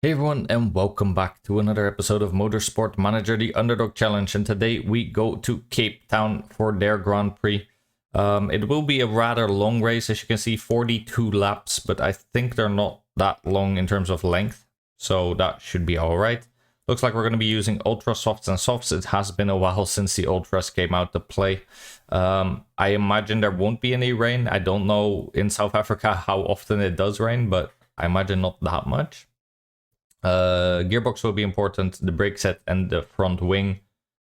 Hey everyone, and welcome back to another episode of Motorsport Manager, the Underdog Challenge. And today we go to Cape Town for their Grand Prix. It will be a rather long race, as you can see, 42 laps, but I think they're not that long in terms of length, so that should be alright. Looks like we're going to be using Ultra Softs and Softs. It has been a while since the Ultras came out to play. I imagine there won't be any rain. I don't know in South Africa how often it does rain, but I imagine not that much. Gearbox will be important, the brake set and the front wing.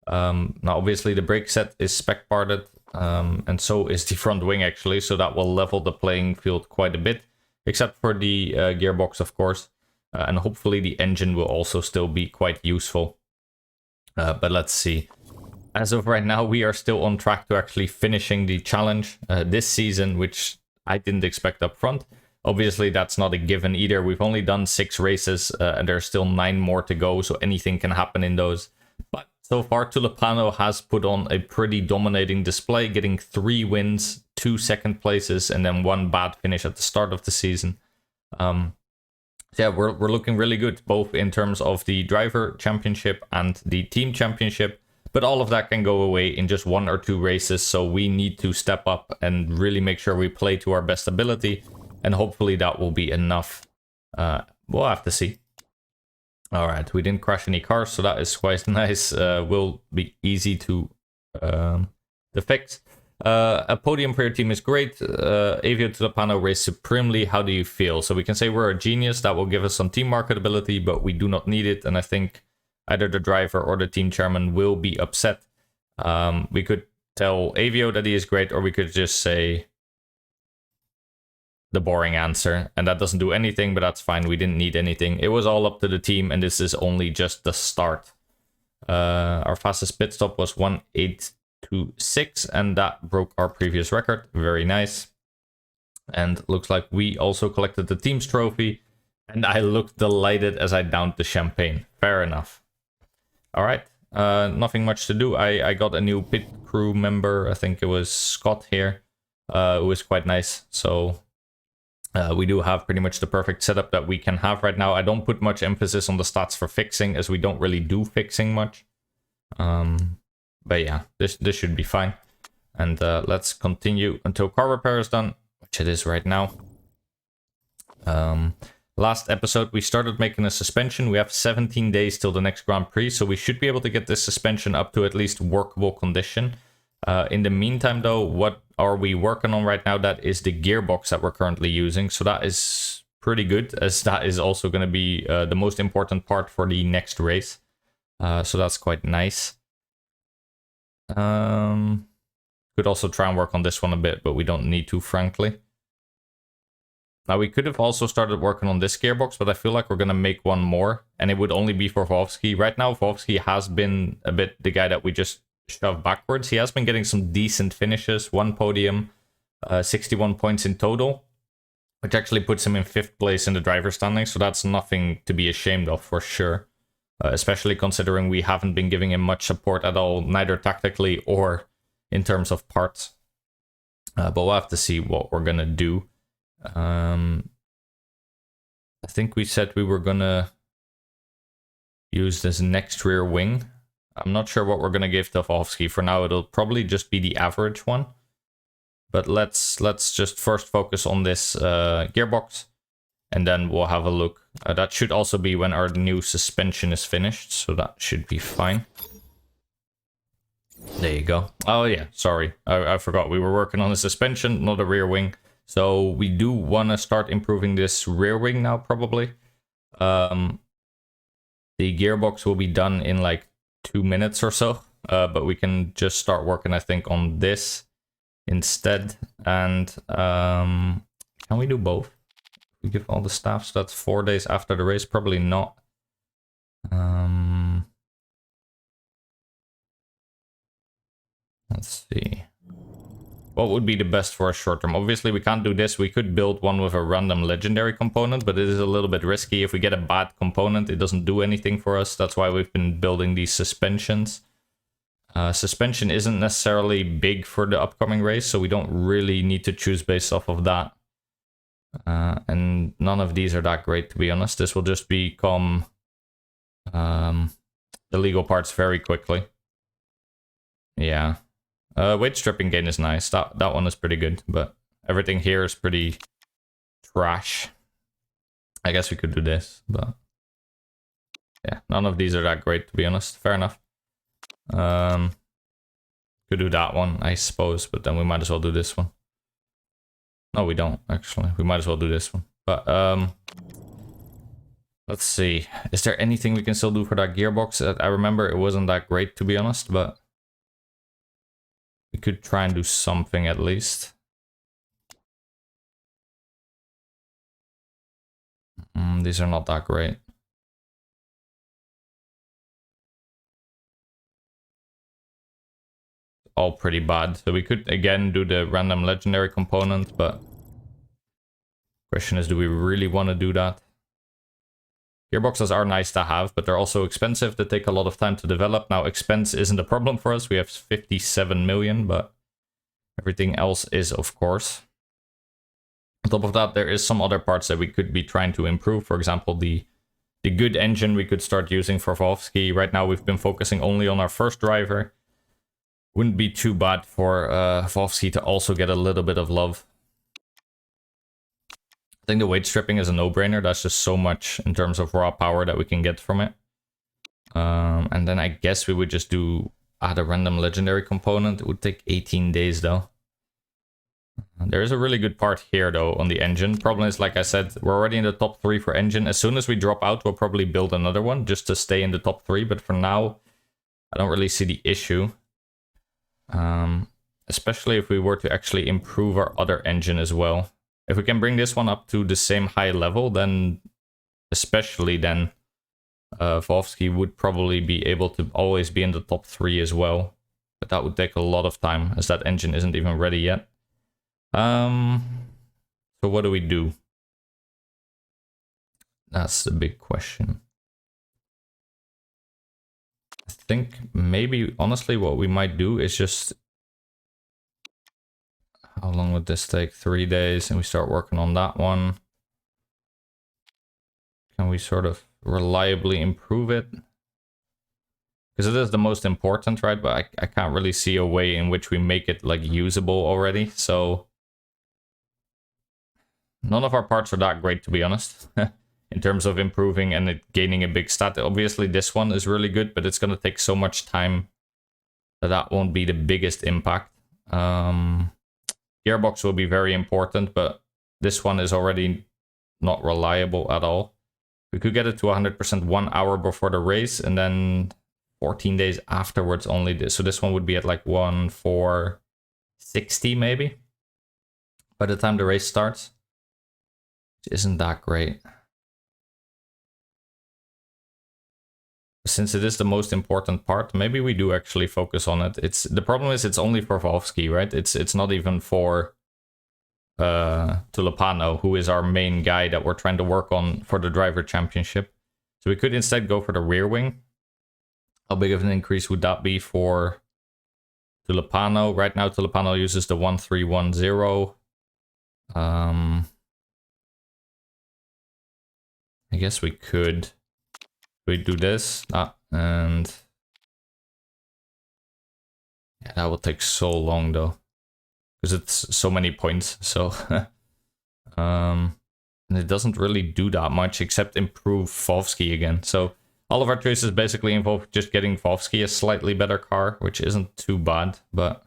Now obviously the brake set is spec parted, and so is the front wing actually, so that will level the playing field quite a bit, except for the gearbox of course, and hopefully the engine will also still be quite useful. But let's see. As of right now we are still on track to actually finishing the challenge this season, which I didn't expect up front. Obviously, that's not a given either. We've only done 6 races, and there's still 9 more to go, so anything can happen in those. But so far, Tulipano has put on a pretty dominating display, getting 3 wins, 2 second places, and then 1 bad finish at the start of the season. So yeah, we're looking really good, both in terms of the Driver Championship and the Team Championship. But all of that can go away in just 1 or 2 races, so we need to step up and really make sure we play to our best ability. And hopefully that will be enough. We'll have to see. Alright, we didn't crash any cars, so that is quite nice. Will be easy to fix. A podium for your team is great. Avio Tulipano raced supremely. How do you feel? So we can say we're a genius. That will give us some team marketability, but we do not need it. And I think either the driver or the team chairman will be upset. We could tell Avio that he is great, or we could just say the boring answer, and that doesn't do anything, but that's fine. We didn't need anything. It was all up to the team, and this is only just the start. Our fastest pit stop was 1:8.26, and that broke our previous record. Very nice. And looks like we also collected the team's trophy, and I looked delighted as I downed the champagne. Fair enough. All right, nothing much to do. I got a new pit crew member. I think it was Scott here. It was quite nice. So we do have pretty much the perfect setup that we can have right now. I don't put much emphasis on the stats for fixing, as we don't really do fixing much. But yeah, this should be fine. And let's continue until car repair is done, which it is right now. Last episode, we started making a suspension. We have 17 days till the next Grand Prix, so we should be able to get this suspension up to at least workable condition. In the meantime, though, what are we working on right now? That is the gearbox that we're currently using. So that is pretty good, as that is also going to be the most important part for the next race. So that's quite nice. Could also try and work on this one a bit, but we don't need to, frankly. Now, we could have also started working on this gearbox, but I feel like we're going to make one more, and it would only be for Vovsky. Right now, Vovsky has been a bit the guy that we just shove backwards. He has been getting some decent finishes, 1 podium, 61 points in total, which actually puts him in 5th place in the driver standing, so that's nothing to be ashamed of for sure, especially considering we haven't been giving him much support at all, neither tactically or in terms of parts. But we'll have to see what we're gonna do. I think we said we were gonna use this next rear wing. I'm not sure what we're going to give to Vovsky. For now, it'll probably just be the average one. But let's just first focus on this gearbox, and then we'll have a look. That should also be when our new suspension is finished, so that should be fine. There you go. Oh yeah, sorry. I forgot. We were working on the suspension, not a rear wing. So we do want to start improving this rear wing now, probably. The gearbox will be done in like 2 minutes or so, but we can just start working, I think, on this instead. And can we do both? We give all the staff, so that's 4 days after the race. Probably not. Let's see. What would be the best for a short term? Obviously, we can't do this. We could build one with a random legendary component, but it is a little bit risky. If we get a bad component, it doesn't do anything for us. That's why we've been building these suspensions. Suspension isn't necessarily big for the upcoming race, so we don't really need to choose based off of that. And none of these are that great, to be honest. This will just become illegal parts very quickly. Yeah. Weight stripping gain is nice. That one is pretty good, but everything here is pretty trash. I guess we could do this, but yeah, none of these are that great, to be honest. Fair enough. Could do that one, I suppose, but then we might as well do this one. No, we don't, actually. We might as well do this one. But, let's see. Is there anything we can still do for that gearbox? I remember it wasn't that great, to be honest, but we could try and do something at least. These are not that great. All pretty bad. So we could again do the random legendary component, but question is, do we really want to do that? Gearboxes are nice to have, but they're also expensive. They take a lot of time to develop. Now, expense isn't a problem for us. We have 57 million, but everything else is, of course. On top of that, there is some other parts that we could be trying to improve. For example, the good engine we could start using for Volvski. Right now, we've been focusing only on our first driver. Wouldn't be too bad for Volvski to also get a little bit of love. I think the weight stripping is a no-brainer. That's just so much in terms of raw power that we can get from it. And then I guess we would just add a random legendary component. It would take 18 days though. There is a really good part here though on the engine. Problem is, like I said, we're already in the top 3 for engine. As soon as we drop out, we'll probably build another one just to stay in the top 3. But for now, I don't really see the issue. Especially if we were to actually improve our other engine as well. If we can bring this one up to the same high level, then especially then Volvski would probably be able to always be in the top 3 as well. But that would take a lot of time, as that engine isn't even ready yet. So what do we do? That's the big question. I think maybe, honestly, what we might do is just... How long would this take? 3 days, and we start working on that one. Can we sort of reliably improve it? Because it is the most important, right? But I can't really see a way in which we make it like usable already. So none of our parts are that great, to be honest. In terms of improving and it gaining a big stat. Obviously this one is really good, but it's going to take so much time that won't be the biggest impact. Gearbox will be very important, but this one is already not reliable at all. We could get it to 100% 1 hour before the race, and then 14 days afterwards only this. So this one would be at like 1:4:60 maybe by the time the race starts. Which isn't that great. Since it is the most important part, maybe we do actually focus on it. The problem is it's only for Volvski, right? It's not even for Tulipano, who is our main guy that we're trying to work on for the Driver Championship. So we could instead go for the rear wing. How big of an increase would that be for Tulipano? Right now Tulipano uses the 1310. I guess we could do this, and yeah, that will take so long though, because it's so many points. So and it doesn't really do that much except improve Volvski again. So all of our choices basically involve just getting Volvski a slightly better car, which isn't too bad, but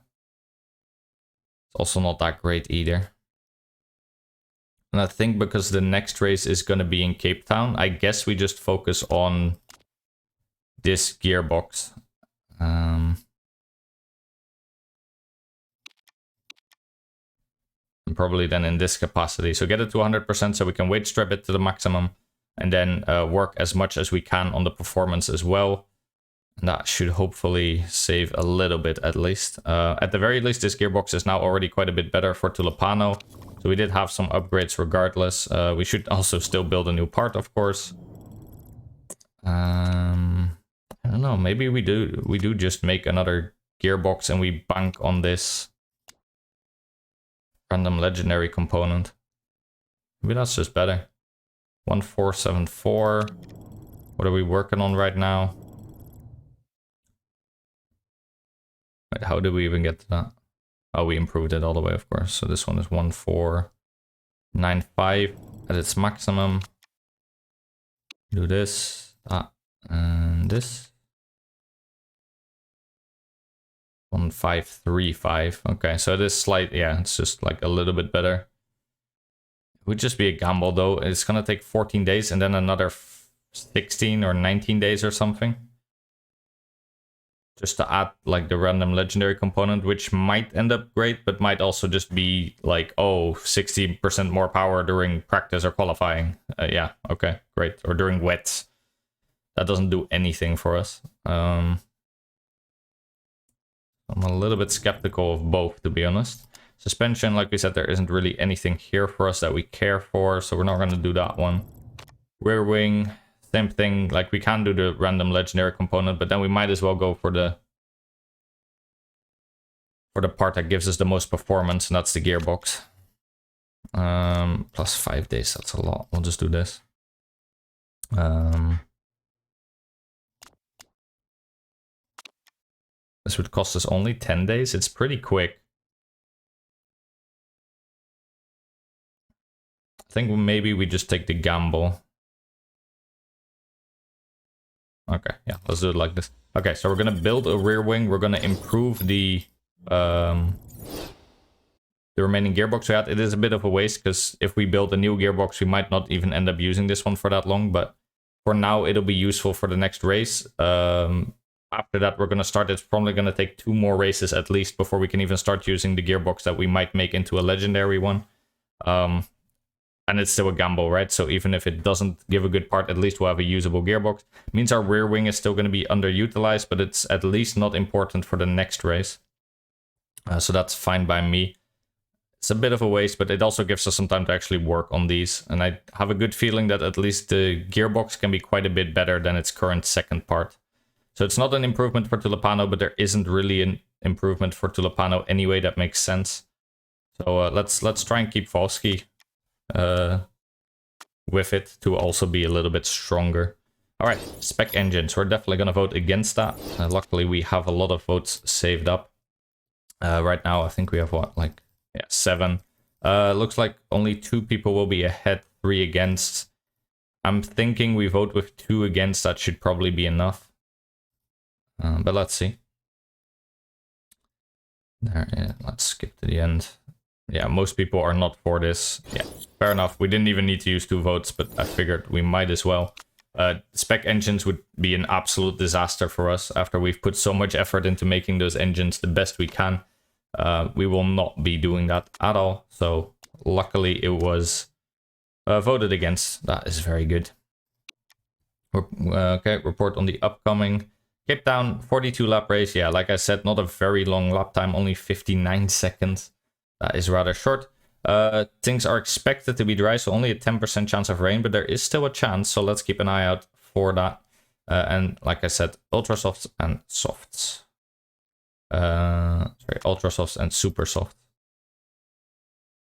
it's also not that great either. And I think because the next race is going to be in Cape Town, I guess we just focus on this gearbox. And probably then in this capacity. So get it to 100% so we can weight strip it to the maximum. And then work as much as we can on the performance as well. And that should hopefully save a little bit at least. At the very least, this gearbox is now already quite a bit better for Tulipano. So we did have some upgrades regardless. We should also still build a new part, of course. I don't know, maybe we do just make another gearbox and we bank on this random legendary component. Maybe that's just better. 1474. What are we working on right now? Wait, how did we even get to that? Oh, we improved it all the way, of course. So this one is 1495 at its maximum. Do this, that, and this. 1535. Okay, so it is slight. Yeah, it's just like a little bit better. It would just be a gamble though. It's gonna take 14 days and then another 16 or 19 days or something. Just to add like the random legendary component, which might end up great, but might also just be like, oh, 60% more power during practice or qualifying. Yeah, okay, great. Or during wets. That doesn't do anything for us. I'm a little bit skeptical of both, to be honest. Suspension, like we said, there isn't really anything here for us that we care for, so we're not going to do that one. Rear wing, same thing. Like, we can do the random legendary component, but then we might as well go for the part that gives us the most performance, and that's the gearbox. Plus 5 days, that's a lot. We'll just do this. This would cost us only 10 days. It's pretty quick. I think maybe we just take the gamble. Okay, yeah, let's do it like this. Okay, so we're gonna build a rear wing. We're gonna improve the remaining gearbox we had. It is a bit of a waste because if we build a new gearbox, we might not even end up using this one for that long. But for now, it'll be useful for the next race. After that, we're gonna start. It's probably gonna take 2 more races at least before we can even start using the gearbox that we might make into a legendary one. And it's still a gamble, right? So even if it doesn't give a good part, at least we'll have a usable gearbox. It means our rear wing is still going to be underutilized, but it's at least not important for the next race. So that's fine by me. It's a bit of a waste, but it also gives us some time to actually work on these. And I have a good feeling that at least the gearbox can be quite a bit better than its current second part. So it's not an improvement for Tulipano, but there isn't really an improvement for Tulipano anyway. That makes sense. So let's try and keep Volsky with it to also be a little bit stronger. All right, spec engines. We're definitely going to vote against that. Luckily, we have a lot of votes saved up. Right now, I think we have what, like, yeah, 7. Looks like only 2 people will be ahead, 3 against. I'm thinking we vote with 2 against. That should probably be enough. But let's see. There, yeah, let's skip to the end. Yeah, most people are not for this. Yeah, fair enough. We didn't even need to use 2 votes, but I figured we might as well. Spec engines would be an absolute disaster for us after we've put so much effort into making those engines the best we can. We will not be doing that at all. So luckily it was voted against. That is very good. Okay, report on the upcoming Cape Town 42 lap race. Yeah, like I said, not a very long lap time, only 59 seconds. That is rather short. Things are expected to be dry, so only a 10% chance of rain, but there is still a chance, so let's keep an eye out for that. And like I said, ultra softs and softs. Sorry, ultra softs and super soft.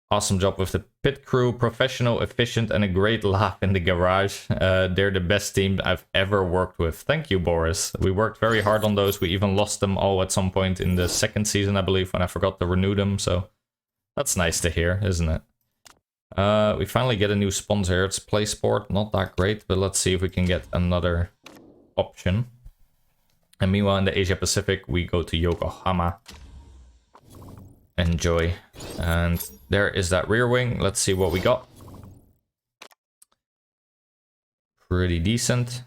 Awesome job with the pit crew, professional, efficient, and a great laugh in the garage. They're the best team I've ever worked with. Thank you, Boris. We worked very hard on those. We even lost them all at some point in the 2nd season, I believe, when I forgot to renew them, so that's nice to hear, isn't it? We finally get a new sponsor here. It's PlaySport. Not that great, but let's see if we can get another option. And meanwhile, in the Asia Pacific, we go to Yokohama. Enjoy. And there is that rear wing. Let's see what we got. Pretty decent,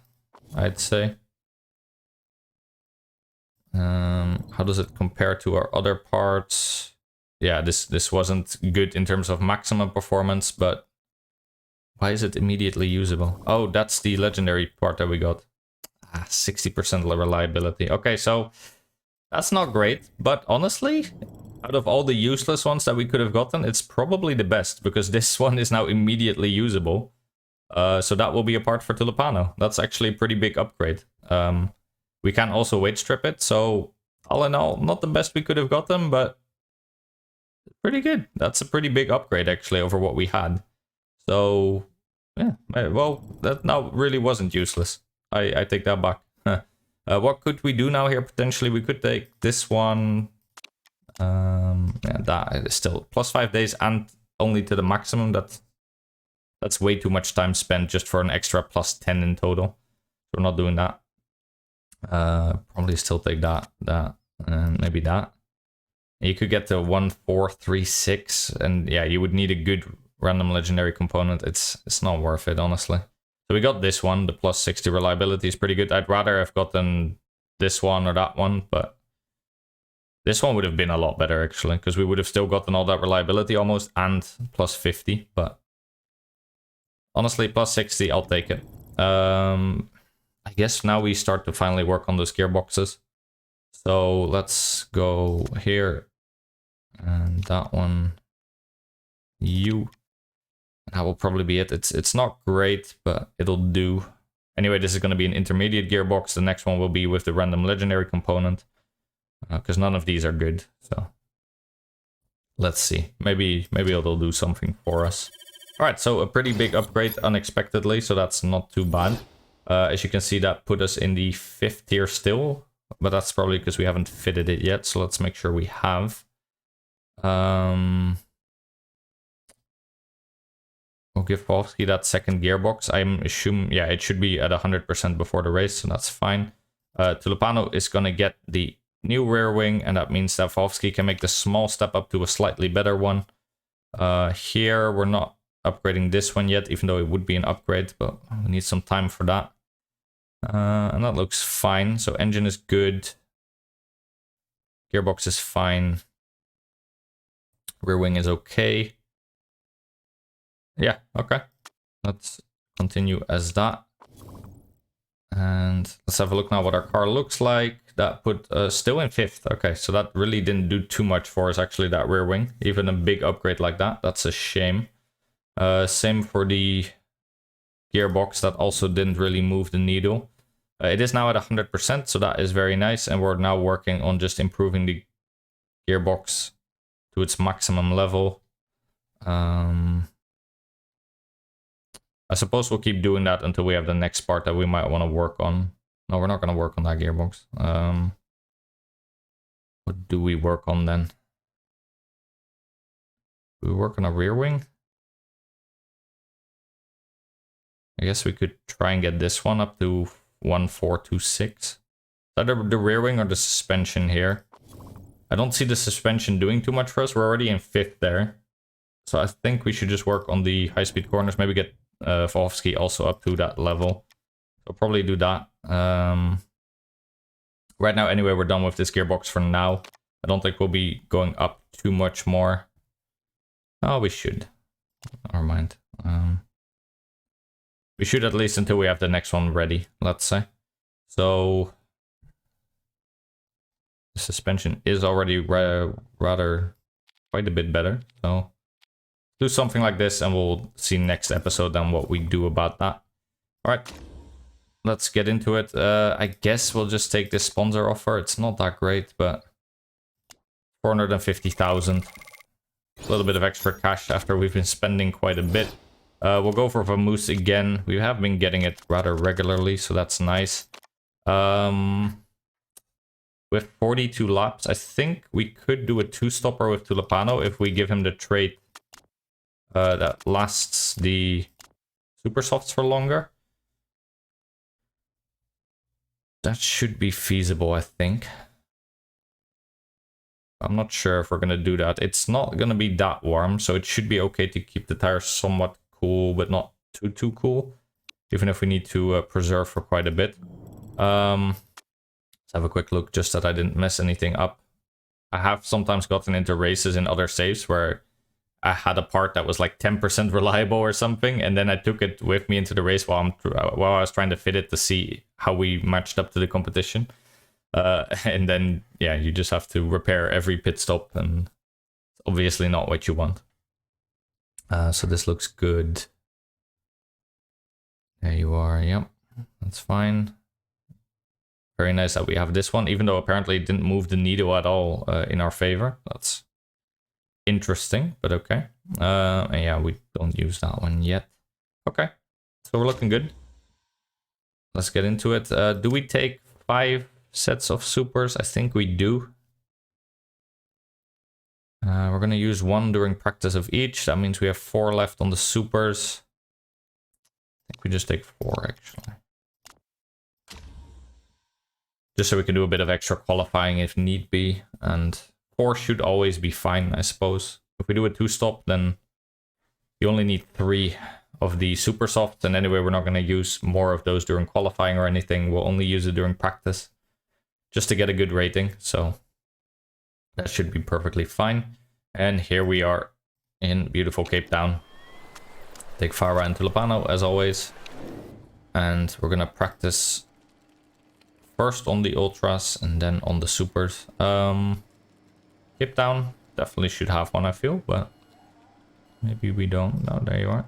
I'd say. How does it compare to our other parts? Yeah, this wasn't good in terms of maximum performance, but why is it immediately usable? Oh, that's the legendary part that we got. 60% reliability. Okay, so that's not great, but honestly, out of all the useless ones that we could have gotten, it's probably the best, because this one is now immediately usable. So that will be a part for Tulipano. That's actually a pretty big upgrade. We can also weight strip it, so all in all, not the best we could have gotten, but pretty good. That's a pretty big upgrade, actually, over what we had. So, yeah, well, that now really wasn't useless. I take that back. What could we do now here? Potentially, we could take this one. Yeah, that is still plus 5 days and only to the maximum. That's way too much time spent just for an extra plus 10 in total. So we're not doing that. Probably still take that, and maybe that. You could get to 1436, and yeah, you would need a good random legendary component. It's not worth it, honestly. So we got this one. The plus 60 reliability is pretty good. I'd rather have gotten this one or that one, but this one would have been a lot better, actually, because we would have still gotten all that reliability almost and plus 50, but honestly, plus 60, I'll take it. I guess now we start to finally work on those gearboxes. So let's go here, and that one, you. That will probably be it. It's not great, but it'll do. Anyway, this is going to be an intermediate gearbox. The next one will be with the random legendary component, because none of these are good. So let's see. Maybe it'll do something for us. All right, so a pretty big upgrade unexpectedly, so that's not too bad. As you can see, that put us in the 5th tier still, but that's probably because we haven't fitted it yet. So let's make sure we have. We'll give Wolfsky that second gearbox. I'm assuming, yeah, it should be at 100% before the race, so that's fine. Tulipano is going to get the new rear wing, and that means that Wolfsky can make the small step up to a slightly better one. Here, we're not upgrading this one yet, even though it would be an upgrade, but we need some time for that. And that looks fine. So engine is good. Gearbox is fine. Rear wing is okay. Yeah, okay. Let's continue as that. And let's have a look now what our car looks like. That put us still in 5th. Okay, so that really didn't do too much for us, actually, that rear wing. Even a big upgrade like that, that's a shame. Same for the gearbox, that also didn't really move the needle. It is now at 100%, so that is very nice. And we're now working on just improving the gearbox to its maximum level. I suppose we'll keep doing that until we have the next part that we might want to work on. No, we're not going to work on that gearbox. What do we work on then? Do we work on a rear wing? I guess we could try and get this one up to 1426. Is that the rear wing or the suspension here? I don't see the suspension doing too much for us. We're already in 5th there. So I think we should just work on the high-speed corners. Maybe get Wolfsky also up to that level. So probably do that. Right now, anyway, we're done with this gearbox for now. I don't think we'll be going up too much more. Oh, we should. Never mind. We should at least until we have the next one ready, let's say. So the suspension is already rather quite a bit better. So do something like this and we'll see next episode then what we do about that. All right, let's get into it. I guess we'll just take this sponsor offer. It's not that great, but 450,000. A little bit of extra cash after we've been spending quite a bit. We'll go for Vamoose again. We have been getting it rather regularly, so that's nice. With 42 laps, I think we could do a 2-stopper with Tulipano if we give him the trait that lasts the super softs for longer. That should be feasible, I think. I'm not sure if we're going to do that. It's not going to be that warm, so it should be okay to keep the tires somewhat cool, but not too cool. Even if we need to preserve for quite a bit. Let's have a quick look, just that I didn't mess anything up. I have sometimes gotten into races in other saves where I had a part that was like 10% reliable or something, and then I took it with me into the race while I was trying to fit it to see how we matched up to the competition. And then, yeah, you just have to repair every pit stop, and it's obviously not what you want. So this looks good. There you are, yep, that's fine. Very nice that we have this one, even though apparently it didn't move the needle at all in our favor. That's interesting, but okay. And yeah, we don't use that one yet. Okay, so we're looking good. Let's get into it. Do we take 5 sets of supers? I think we do. We're going to use 1 during practice of each. That means we have 4 left on the supers. I think we just take 4 actually. Just so we can do a bit of extra qualifying if need be. And 4 should always be fine, I suppose. If we do a 2-stop, then you only need 3 of the super softs. And anyway, we're not going to use more of those during qualifying or anything. We'll only use it during practice. Just to get a good rating. So that should be perfectly fine. And here we are in beautiful Cape Town. Take Farah and Tulipano as always. And we're going to practice first on the ultras and then on the supers. Cape Town definitely should have one, I feel, but maybe we don't. No, there you are.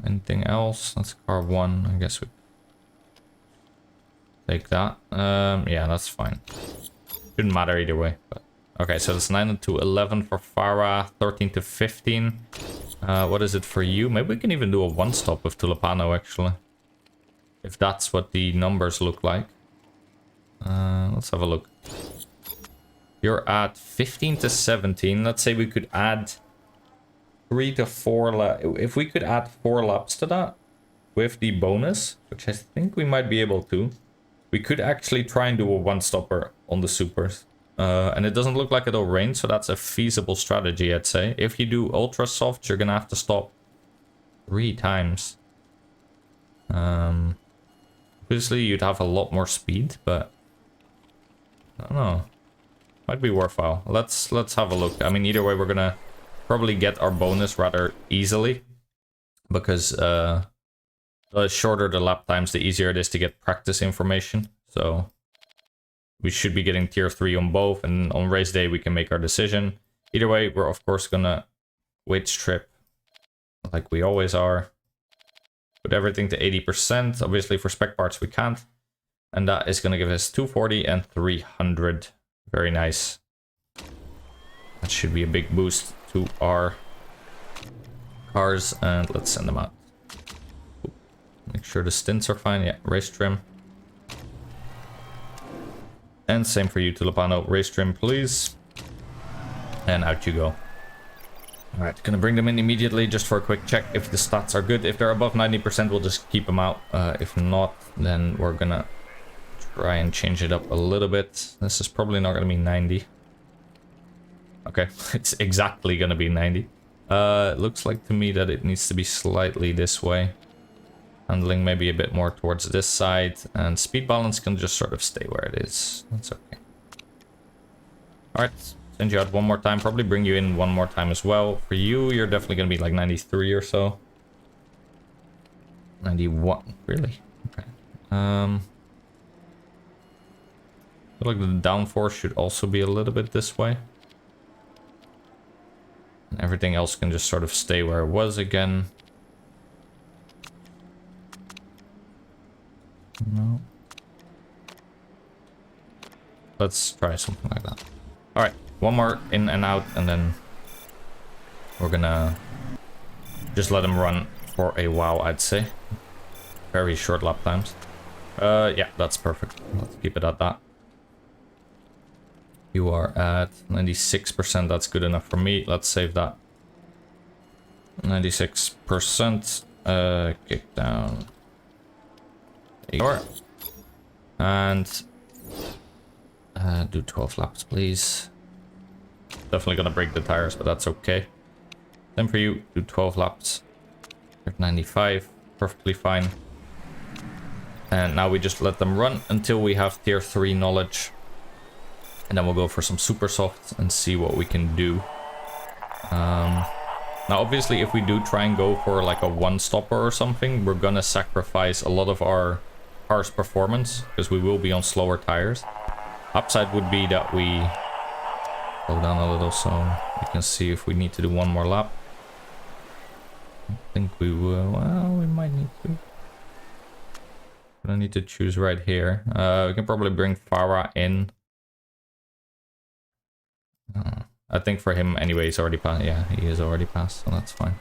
Anything else? That's car 1. I guess we take that. Yeah, that's fine. Shouldn't matter either way. But okay, so it's 9 to 11 for Farah, 13 to 15. What is it for you? Maybe we can even do a 1-stop with Tulipano actually. If that's what the numbers look like. Let's have a look. You're at 15 to 17. Let's say we could add 3 to 4 laps. If we could add 4 laps to that with the bonus, which I think we might be able to, we could actually try and do a 1-stopper on the supers. And it doesn't look like it'll rain, so that's a feasible strategy, I'd say. If you do ultra soft, you're gonna have to stop 3 times. Obviously, you'd have a lot more speed, but I don't know. Might be worthwhile. Let's have a look. I mean, either way, we're gonna probably get our bonus rather easily, because the shorter the lap times, the easier it is to get practice information. So we should be getting tier 3 on both, and on race day we can make our decision. Either way, we're of course gonna weight strip like we always are. Put everything to 80%. Obviously for spec parts we can't. And that is gonna give us 240 and 300. Very nice. That should be a big boost to our cars, and let's send them out. Make sure the stints are fine. Yeah, race trim. And same for you, Tulipano. Race trim, please. And out you go. Alright, gonna bring them in immediately just for a quick check if the stats are good. If they're above 90%, we'll just keep them out. If not, then we're gonna try and change it up a little bit. This is probably not gonna be 90. Okay, it's exactly gonna be 90. It looks like to me that it needs to be slightly this way. Handling maybe a bit more towards this side, and speed balance can just sort of stay where it is. That's okay. Alright, send you out one more time, probably bring you in one more time as well. For you, you're definitely gonna be like 93 or so. 91, really? Okay. I feel like the downforce should also be a little bit this way. And everything else can just sort of stay where it was again. No. Let's try something like that. Alright, one more in and out, and then we're gonna just let him run for a while, I'd say. Very short lap times. Yeah, that's perfect. Let's keep it at that. You are at 96%, that's good enough for me. Let's save that. 96%. Kick down. There you are. And do 12 laps, please. Definitely gonna break the tires, but that's okay. Then for you, do 12 laps. You're at 95, perfectly fine. And now we just let them run until we have tier 3 knowledge. And then we'll go for some super softs and see what we can do. Now obviously if we do try and go for like a 1-stopper or something, we're gonna sacrifice a lot of our car's performance, because we will be on slower tires. Upside would be that we slow down a little so we can see if we need to do one more lap. I think we will. Well, we might need to. I need to choose right here. We can probably bring Farah in. I think for him anyway, he's already passed. Yeah, he is already passed, so that's fine.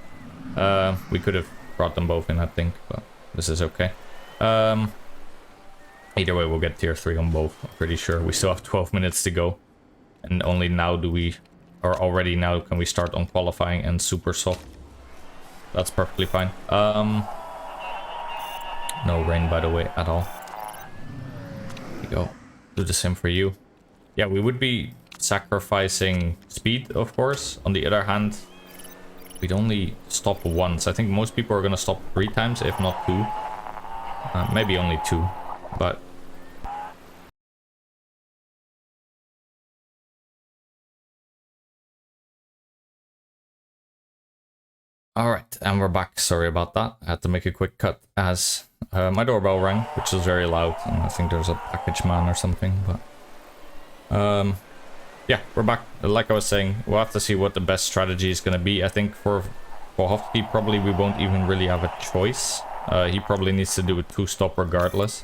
We could have brought them both in, I think, but this is okay. Either way, we'll get tier 3 on both. I'm pretty sure. We still have 12 minutes to go. And only now do we... Or already now can we start on qualifying and super soft. That's perfectly fine. No rain, by the way, at all. There you go. Do the same for you. Yeah, we would be sacrificing speed, of course. On the other hand, we'd only stop once. I think most people are going to stop 3 times, if not 2. Maybe only 2, but... Alright, and we're back. Sorry about that. I had to make a quick cut as my doorbell rang, which was very loud. And I think there's a package man or something, but... yeah, we're back. Like I was saying, we'll have to see what the best strategy is going to be. I think for Bohovsky, probably we won't even really have a choice. He probably needs to do a 2-stop regardless.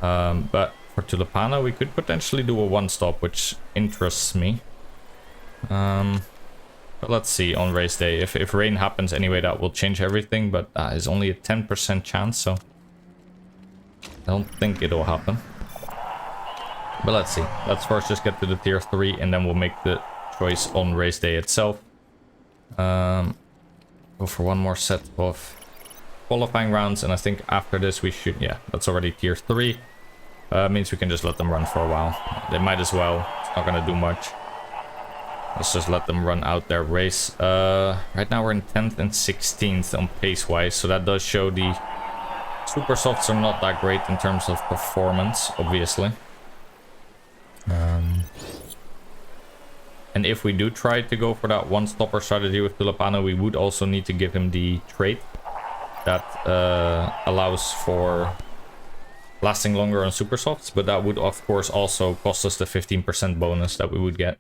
But for Tulipana, we could potentially do a 1-stop, which interests me. But let's see on race day. If rain happens anyway, that will change everything. But that is only a 10% chance, so I don't think it'll happen. But let's see. Let's first just get to the tier 3 and then we'll make the choice on race day itself. Go for one more set of qualifying rounds, and I think after this we should... Yeah, that's already tier 3. Means we can just let them run for a while. They might as well. It's not going to do much. Let's just let them run out their race. Right now we're in 10th and 16th on pace-wise, so that does show the super softs are not that great in terms of performance, obviously. And if we do try to go for that 1-stopper strategy with Tulipano, we would also need to give him the trait that allows for lasting longer on super softs, but that would of course also cost us the 15% bonus that we would get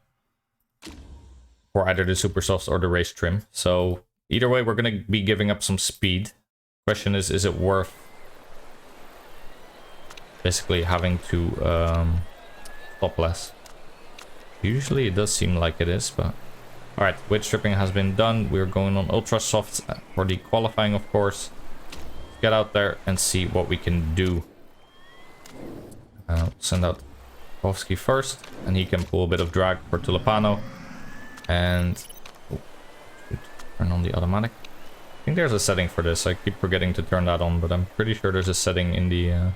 for either the super softs or the race trim. So either way, we're going to be giving up some speed. Question is it worth basically having to stop less? Usually it does seem like it is, but... Alright, weight stripping has been done. We're going on ultra softs for the qualifying, of course. Get out there and see what we can do. Send out Bohovsky first, and he can pull a bit of drag for Tulipano. And... turn on the automatic. I think there's a setting for this. I keep forgetting to turn that on, but I'm pretty sure there's a setting in the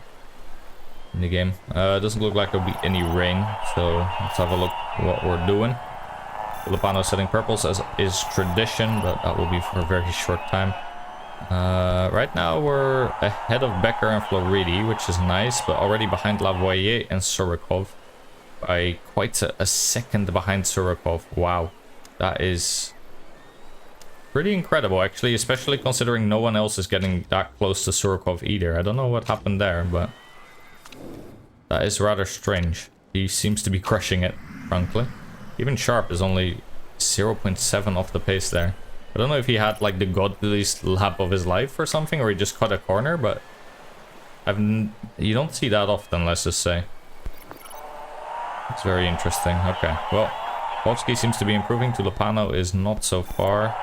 game. It doesn't look like there'll be any rain, so let's have a look what we're doing. Tulipano setting purples as is tradition, but that will be for a very short time. Right now we're ahead of Becker and Floridi, which is nice, but already behind Lavoyer and Surikov by quite a second behind Surikov. Wow, that is pretty incredible, actually, especially considering no one else is getting that close to Surikov either. I don't know what happened there, but that is rather strange. He seems to be crushing it, frankly. Even Sharp is only 0.7 off the pace there. I don't know if he had like the godliest lap of his life or something, or he just cut a corner, but you don't see that often, let's just say. It's very interesting. Okay, well, Bohovsky seems to be improving. Tulipano is not so far.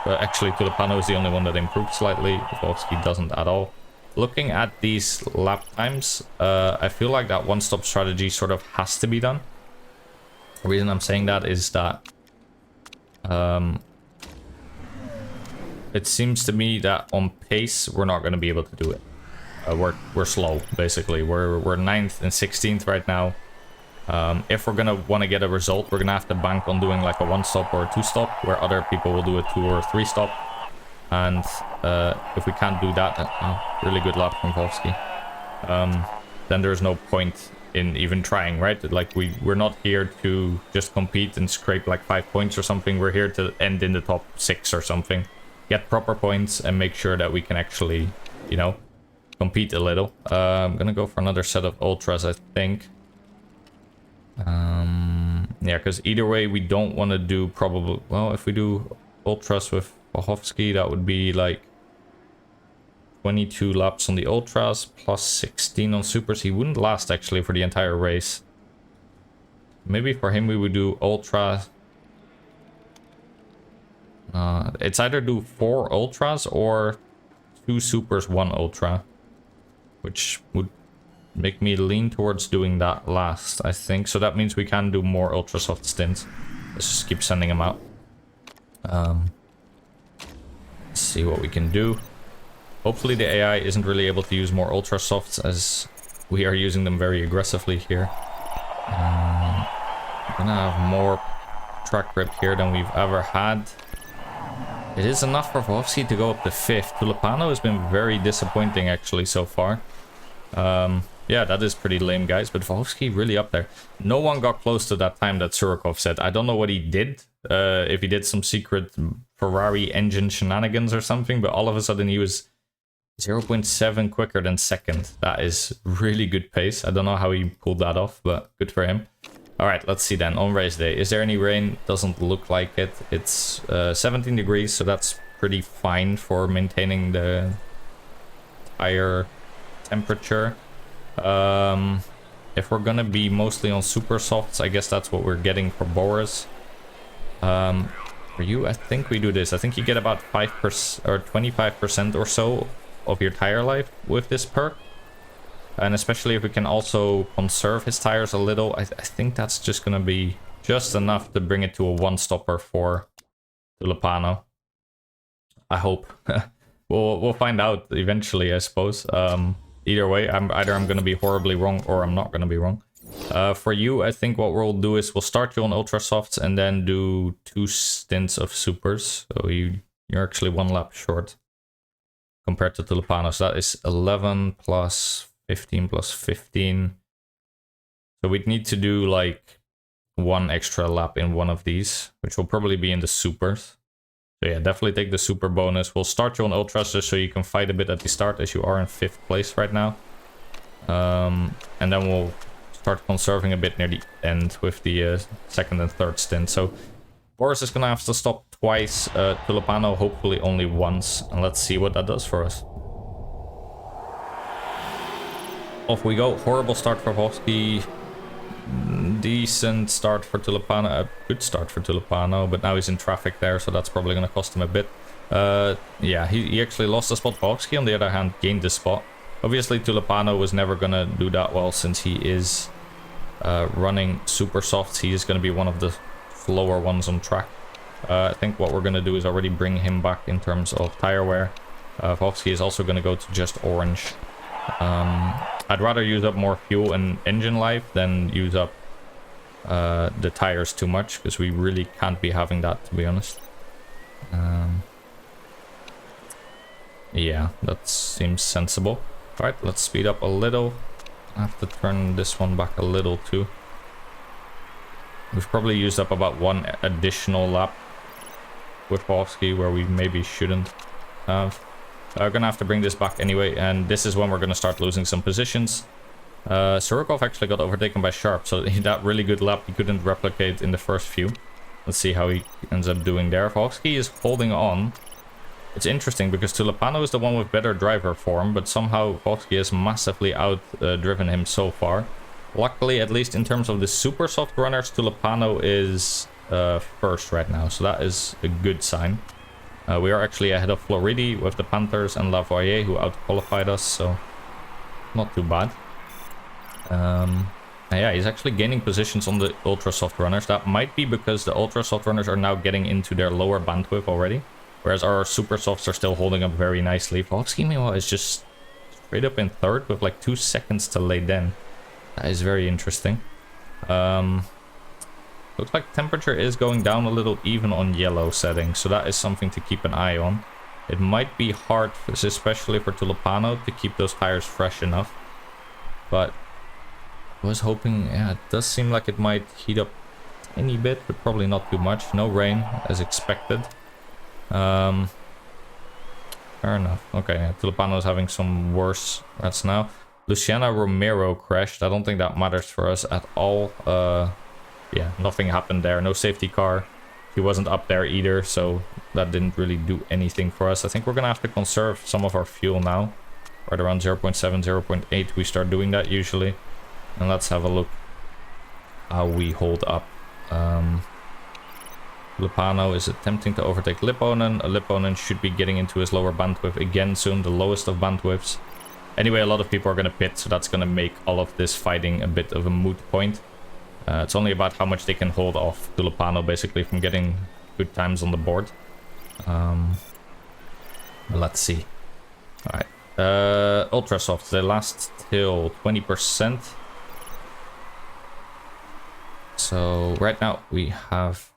But actually, Tulipano is the only one that improved slightly. Bohovsky doesn't at all. Looking at these lap times, I feel like that one-stop strategy sort of has to be done. The reason I'm saying that is that it seems to me that on pace we're not going to be able to do it. We're slow, basically. We're 9th and 16th right now. If we're gonna want to get a result, we're gonna have to bank on doing like a 1-stop or a 2-stop, where other people will do a 2 or a 3-stop. And if we can't do that, really good lap from Bohovsky, then there's no point in even trying, right? Like we're not here to just compete and scrape like 5 points or something. We're here to end in the top 6 or something, get proper points, and make sure that we can actually, you know, compete a little. I'm gonna go for another set of ultras, I think. Yeah, because either way we don't want to do probably... Well, if we do ultras with Bohovsky, that would be like 22 laps on the ultras plus 16 on supers. He wouldn't last actually for the entire race. Maybe for him we would do ultra It's either do 4 ultras or 2 supers, 1 ultra, which would make me lean towards doing that last, I think. So that means we can do more ultra soft stints. Let's just keep sending them out. Let's see what we can do. Hopefully the AI isn't really able to use more ultra softs, as we are using them very aggressively here. I'm gonna have more track grip here than we've ever had. It is enough for Vovsky to go up to 5th. Tulipano has been very disappointing actually so far. Yeah, that is pretty lame, guys, but Vovsky really up there. No one got close to that time that Surikov said. I don't know what he did, if he did some secret Ferrari engine shenanigans or something, but all of a sudden he was 0.7 quicker than 2nd. That is really good pace. I don't know how he pulled that off, but good for him. Alright, let's see then. On race day, is there any rain? Doesn't look like it. It's 17 degrees, so that's pretty fine for maintaining the tire temperature. If we're gonna be mostly on super softs, I guess that's what we're getting for Boris. For you, I think we do this. I think you get about 5% or 25% or so of your tire life with this perk. And especially if we can also conserve his tires a little, I think that's just gonna be just enough to bring it to a 1-stopper for Tulipano. I hope. We'll find out eventually, I suppose. Either way, I'm gonna be horribly wrong or I'm not gonna be wrong. For you, I think what we'll do is we'll start you on ultra softs and then do 2 stints of supers. So you're actually 1 lap short compared to Tulipano. So that is 11 plus 15 plus 15. So we'd need to do like 1 extra lap in one of these, which will probably be in the supers. So yeah, definitely take the super bonus. We'll start you on ultras just so you can fight a bit at the start, as you are in 5th place right now. And then we'll start conserving a bit near the end with the 2nd and 3rd stint. So Boris is gonna have to stop twice, Tulipano hopefully only once, and let's see what that does for us. Off we go. Horrible start for Vovsky. Decent start for Tulipano. A good start for Tulipano, but now he's in traffic there, so that's probably going to cost him a bit. Yeah, he actually lost the spot. Vovsky, on the other hand, gained the spot. Obviously, Tulipano was never going to do that well since he is running super softs. He is going to be one of the slower ones on track. I think what we're going to do is already bring him back in terms of tire wear. Vovsky is also going to go to just orange. I'd rather use up more fuel and engine life than use up the tires too much, because we really can't be having that, to be honest. Yeah, that seems sensible. Alright, let's speed up a little. I have to turn this one back a little too. We've probably used up about 1 additional lap with Vovsky where we maybe shouldn't have. We're gonna have to bring this back anyway, and this is when we're gonna start losing some positions. Surikov actually got overtaken by Sharp, so that really good lap he couldn't replicate in the first few. Let's see how he ends up doing there. Vovsky is holding on. It's interesting because Tulipano is the one with better driver form, but somehow Vovsky has massively out-driven him so far. Luckily, at least in terms of the super soft runners, Tulipano is first right now, so that is a good sign. We are actually ahead of Floridi with the Panthers and Lavoyer, who out-qualified us, so not too bad. Yeah, he's actually gaining positions on the ultra soft runners. That might be because the ultra soft runners are now getting into their lower bandwidth already, whereas our super softs are still holding up very nicely. Vovsky, meanwhile, is just straight up in 3rd with like 2 seconds to lay in. That is very interesting. Looks like temperature is going down a little even on yellow settings, so that is something to keep an eye on. It might be hard, especially for Tulipano, to keep those tires fresh enough. But I was hoping, yeah, it does seem like it might heat up a tiny bit, but probably not too much. No rain, as expected. Fair enough. Okay, yeah, Tulipano is having some worse rats now. Luciana Romero crashed. I don't think that matters for us at all. Yeah, nothing happened there. No safety car. He wasn't up there either, so that didn't really do anything for us. I think we're gonna have to conserve some of our fuel now. Right around 0.7, 0.8 we start doing that usually. And let's have a look how we hold up. Lupano is attempting to overtake Lipponen. Lipponen should be getting into his lower bandwidth again soon, the lowest of bandwidths. Anyway, a lot of people are going to pit, so that's going to make all of this fighting a bit of a moot point. It's only about how much they can hold off to Lupano, basically, from getting good times on the board. Let's see. Alright. Ultrasofts, they last till 20%. So right now we have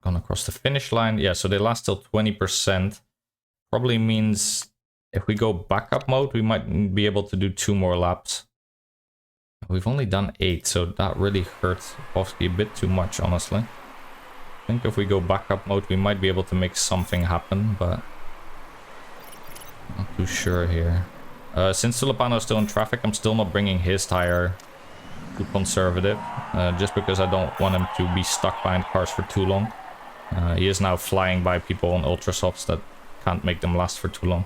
gone across the finish line. Yeah, so they last till 20%. Probably means if we go backup mode, we might be able to do 2 more laps. We've only done 8, so that really hurts Bofsky a bit too much, honestly. I think if we go backup mode, we might be able to make something happen, but not too sure here. Since Tulipano is still in traffic, I'm still not bringing his tire to conservative, just because I don't want him to be stuck behind cars for too long. He is now flying by people on Ultrasofts that can't make them last for too long.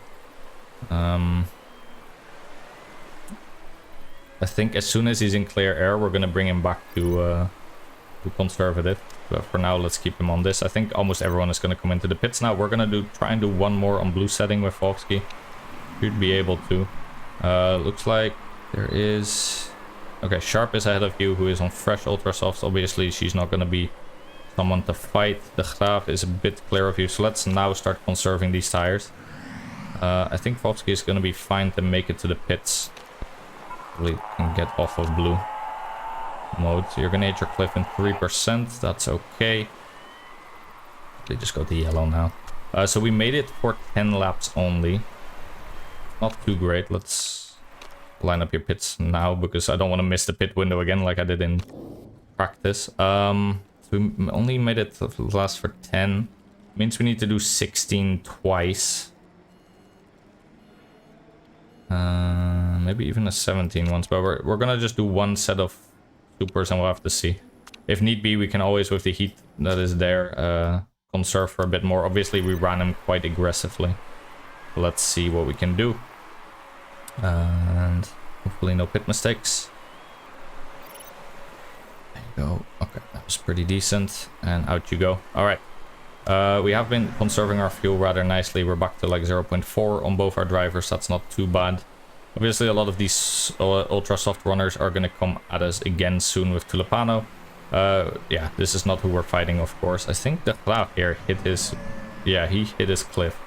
I think as soon as he's in clear air, we're going to bring him back to conservative. But for now, let's keep him on this. I think almost everyone is going to come into the pits now. We're going to try and do 1 more on blue setting with Volsky. Should be able to. Looks like there is... Okay, Sharp is ahead of you, who is on fresh Ultrasofts. Obviously, she's not going to be someone to fight. The Graaf is a bit clear of you. So let's now start conserving these tires. I think Volsky is going to be fine to make it to the pits. We can get off of blue mode. You're going to hit your cliff in 3%. That's okay. They just go to yellow now. So we made it for 10 laps only. Not too great. Let's line up your pits now, because I don't want to miss the pit window again like I did in practice. So we only made it last for 10. Means we need to do 16 twice. Maybe even a 17 once, but we're gonna just do 1 set of supers and we'll have to see. If need be, we can always, with the heat that is there, conserve for a bit more. Obviously, we ran him quite aggressively. Let's see what we can do. And hopefully no pit mistakes. There you go. Okay, that was pretty decent. And out you go. Alright. We have been conserving our fuel rather nicely. We're back to like 0.4 on both our drivers. That's not too bad. Obviously, a lot of these ultra soft runners are going to come at us again soon with Tulipano. Yeah, this is not who we're fighting, of course. I think the Graaf here hit his... Yeah, he hit his cliff.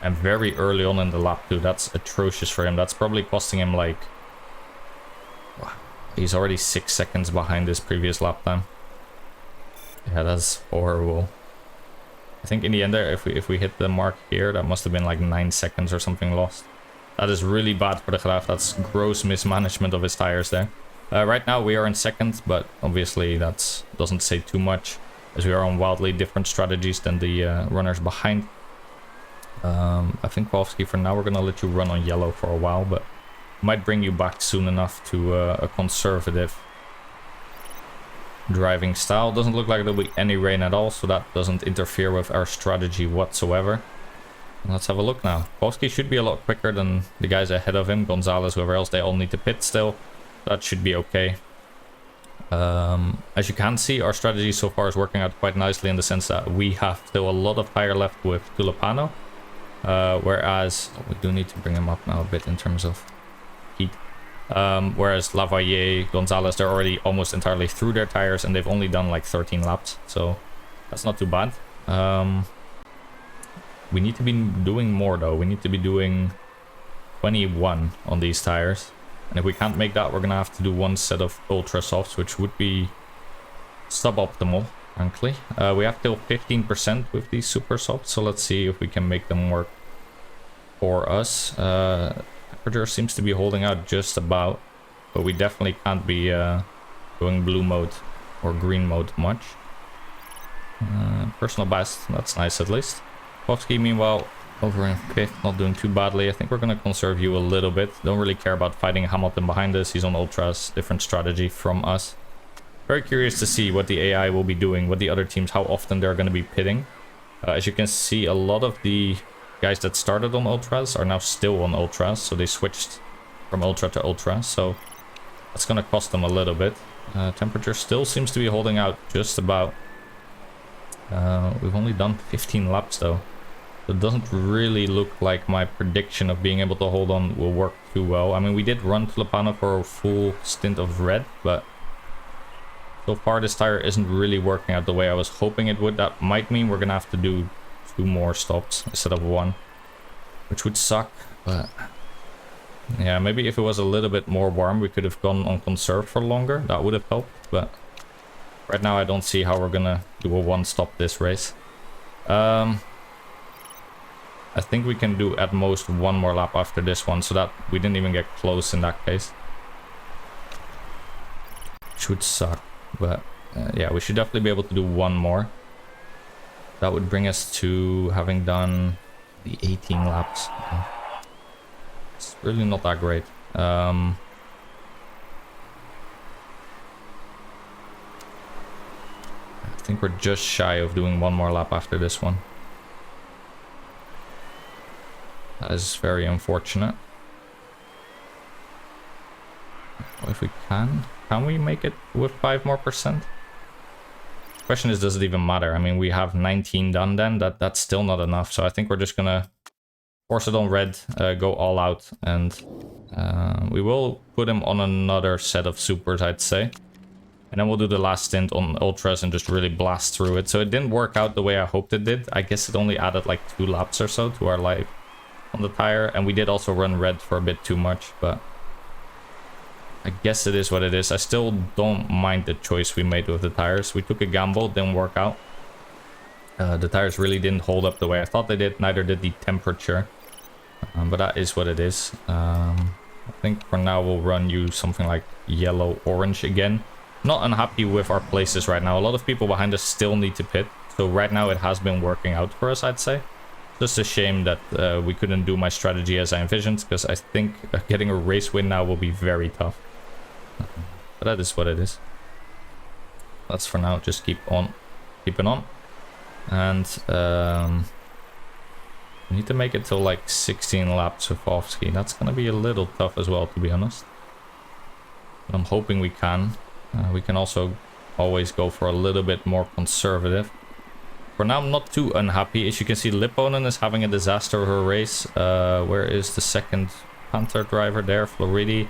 And very early on in the lap too. That's atrocious for him. That's probably costing him like... Wow. He's already 6 seconds behind his previous lap time. Yeah, that's horrible. I think in the end there, if we hit the mark here, that must have been like 9 seconds or something lost. That is really bad for the Graaf. That's gross mismanagement of his tires there. Right now we are in second, but obviously that doesn't say too much, as we are on wildly different strategies than the runners behind. I think Wolfsky, for now we're gonna let you run on yellow for a while, but might bring you back soon enough to a conservative driving style. Doesn't look like there'll be any rain at all, so that doesn't interfere with our strategy whatsoever. Let's have a look now. Wolfsky should be a lot quicker than the guys ahead of him. Gonzalez, whoever else, they all need to pit still. That should be okay. As you can see, our strategy so far is working out quite nicely in the sense that we have still a lot of tire left with Tulipano. Whereas we do need to bring him up now a bit in terms of heat. Whereas Lavalle, Gonzalez, they're already almost entirely through their tires and they've only done like 13 laps. So that's not too bad. We need to be doing more though. We need to be doing 21 on these tires. And if we can't make that, we're going to have to do 1 set of ultra softs, which would be suboptimal, frankly. We have till 15% with these super softs, so let's see if we can make them work for us. Temperature seems to be holding out just about, but we definitely can't be going blue mode or green mode much. Personal best, that's nice at least. Povsky, meanwhile, over in 5th, not doing too badly. I think we're going to conserve you a little bit. Don't really care about fighting Hamilton behind us. He's on ultras, different strategy from us. Very curious to see what the AI will be doing, what the other teams, how often they're going to be pitting. As you can see, a lot of the guys that started on ultras are now still on ultras, so they switched from ultra to ultra, so that's going to cost them a little bit. Temperature still seems to be holding out just about. We've only done 15 laps though. So it doesn't really look like my prediction of being able to hold on will work too well. I mean, we did run Tulipano for a full stint of red, but so far this tire isn't really working out the way I was hoping it would. That might mean we're gonna have to do 2 more stops instead of 1, which would suck, but yeah, maybe if it was a little bit more warm we could have gone on conserve for longer. That would have helped, but right now I don't see how we're gonna do a 1 stop this race. I think we can do at most 1 more lap after this one, so that we didn't even get close in that case, which would suck. But yeah, we should definitely be able to do 1 more. That would bring us to having done the 18 laps. It's really not that great. I think we're just shy of doing 1 more lap after this one. That is very unfortunate. If we can we make it with 5% more? Question is, does it even matter? I mean, we have 19 done then. That's still not enough. So I think we're just gonna force it on red, go all out, and we will put him on another set of supers, I'd say. And then we'll do the last stint on ultras and just really blast through it. So it didn't work out the way I hoped it did. I guess it only added like 2 laps or so to our life on the tire, and we did also run red for a bit too much, but I guess it is what it is. I still don't mind the choice we made with the tires. We took a gamble, didn't work out. The tires really didn't hold up the way I thought they did, neither did the temperature, but that is what it is. I think for now we'll run you something like yellow orange again. Not unhappy with our places right now. A lot of people behind us still need to pit, so right now it has been working out for us, I'd say. Just a shame that we couldn't do my strategy as I envisioned, because I think getting a race win now will be very tough. But that is what it is. Let's for now just keep on keeping on. And we need to make it till like 16 laps with off-ski. That's going to be a little tough as well, to be honest. But I'm hoping we can. We can also always go for a little bit more conservative. For now, I'm not too unhappy. As you can see, Lipponen is having a disaster of a race. Where is the second Panther driver there? Floridi.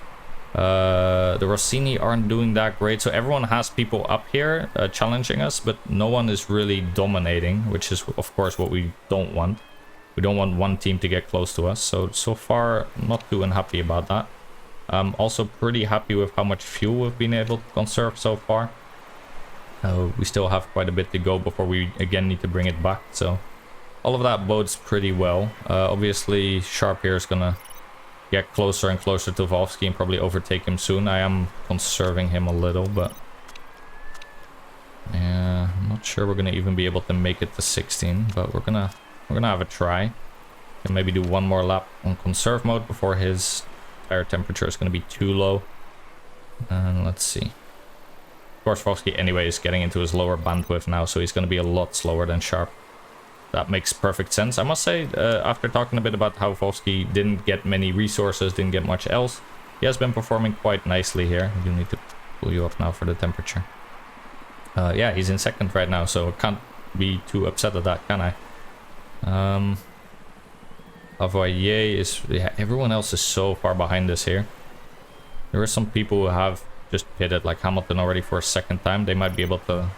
The Rossini aren't doing that great. So everyone has people up here challenging us, but no one is really dominating, which is, of course, what we don't want. We don't want one team to get close to us. So far, not too unhappy about that. I'm also pretty happy with how much fuel we've been able to conserve so far. We still have quite a bit to go before we again need to bring it back, so all of that bodes pretty well. Obviously Sharp here is gonna get closer and closer to Volsky and probably overtake him soon. I am conserving him a little, but yeah, I'm not sure we're gonna even be able to make it to 16, but we're gonna have a try. And maybe do 1 more lap on conserve mode before his tire temperature is gonna be too low. And let's see. Of course, Volsky anyway is getting into his lower bandwidth now, so he's going to be a lot slower than Sharp. That makes perfect sense. I must say, after talking a bit about how Volsky didn't get many resources, didn't get much else, he has been performing quite nicely here. I do need to pull you up now for the temperature. Yeah, he's in second right now, so I can't be too upset at that, can I? Avoyer is... Yeah, everyone else is so far behind us here. There are some people who have just pitted, like Hamilton already for a second time. They might be able to...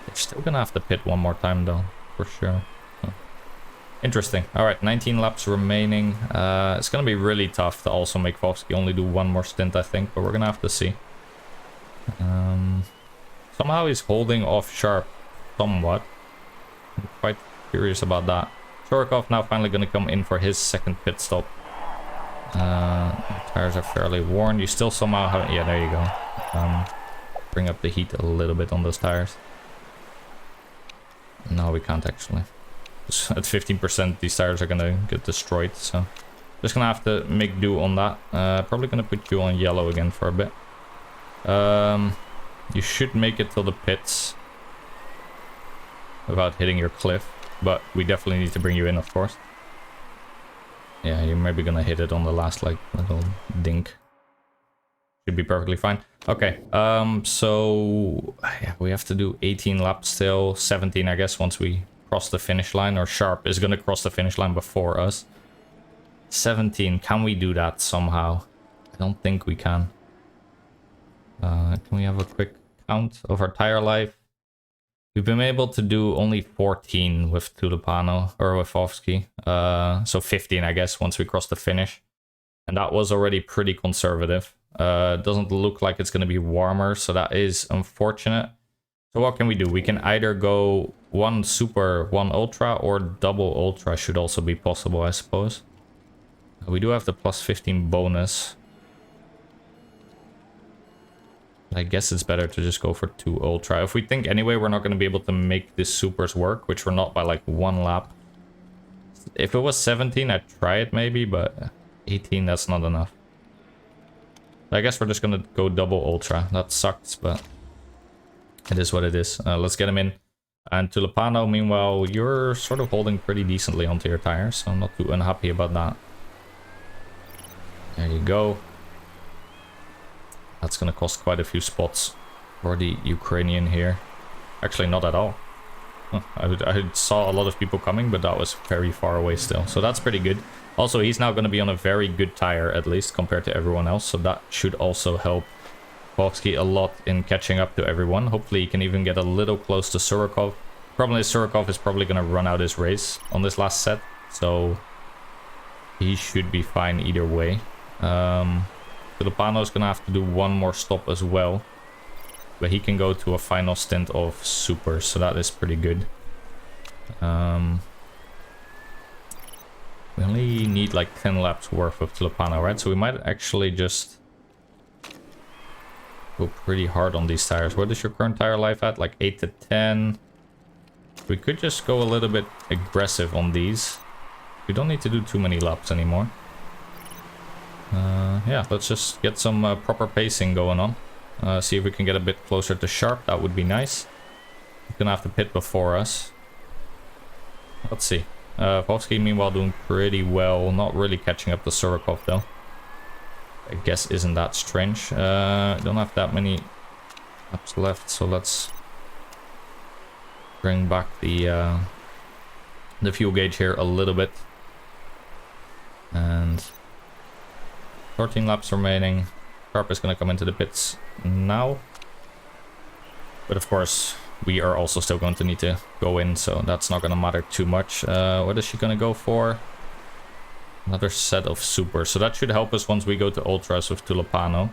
They're still gonna have to pit 1 more time though, for sure. So, interesting. Alright, 19 laps remaining. It's gonna be really tough to also make Volsky only do 1 more stint, I think, but we're gonna have to see. Somehow he's holding off Sharp somewhat. I'm quite curious about that. Shorokov now finally gonna come in for his second pit stop. Tires are fairly worn. You still somehow have... Yeah, there you go. Bring up the heat a little bit on those tires. No, we can't actually. Just at 15%, these tires are gonna get destroyed, so just gonna have to make do on that. Probably gonna put you on yellow again for a bit. You should make it till the pits without hitting your cliff, but we definitely need to bring you in, of course. Yeah, you're maybe gonna hit it on the last, like, little dink. Should be perfectly fine. Okay, so yeah, we have to do 18 laps still, 17 I guess once we cross the finish line, or Sharp is gonna cross the finish line before us. 17, can we do that somehow? I don't think we can. Can we have a quick count of our tire life? We've been able to do only 14 with Tulipano, or with Ovsky. So 15 I guess once we cross the finish. And that was already pretty conservative. Doesn't look like it's going to be warmer, so that is unfortunate. So what can we do? We can either go 1 super, 1 ultra, or double ultra should also be possible, I suppose. We do have the plus 15 bonus. I guess it's better to just go for 2 ultra. If we think anyway we're not going to be able to make this supers work, which we're not by like 1 lap. If it was 17, I'd try it maybe, but 18, that's not enough. I guess we're just gonna go double ultra. That sucks, but it is what it is. Let's get him in. And Tulipano, meanwhile, you're sort of holding pretty decently onto your tires, so I'm not too unhappy about that. There you go. That's gonna cost quite a few spots for the Ukrainian here. Actually, not at all. I saw a lot of people coming, but that was very far away still. So that's pretty good. Also, he's now going to be on a very good tire, at least, compared to everyone else. So that should also help Volsky a lot in catching up to everyone. Hopefully, he can even get a little close to Surikov. Problem is, Surikov is probably going to run out his race on this last set. So he should be fine either way. Filipano is going to have to do 1 more stop as well. But he can go to a final stint of super, so that is pretty good. We only need like 10 laps worth of Tulipano, right? So we might actually just go pretty hard on these tires. What is your current tire life at? Like 8 to 10. We could just go a little bit aggressive on these. We don't need to do too many laps anymore. Yeah, let's just get some proper pacing going on. See if we can get a bit closer to Sharp. That would be nice. He's gonna have to pit before us. Let's see. Volsky meanwhile doing pretty well. Not really catching up to Surikov though. I guess isn't that strange. Don't have that many laps left, so let's bring back the fuel gauge here a little bit. And 14 laps remaining. Sharp is going to come into the pits now. But of course, we are also still going to need to go in, so that's not going to matter too much. What is she going to go for? Another set of super. So that should help us once we go to ultras with Tulipano.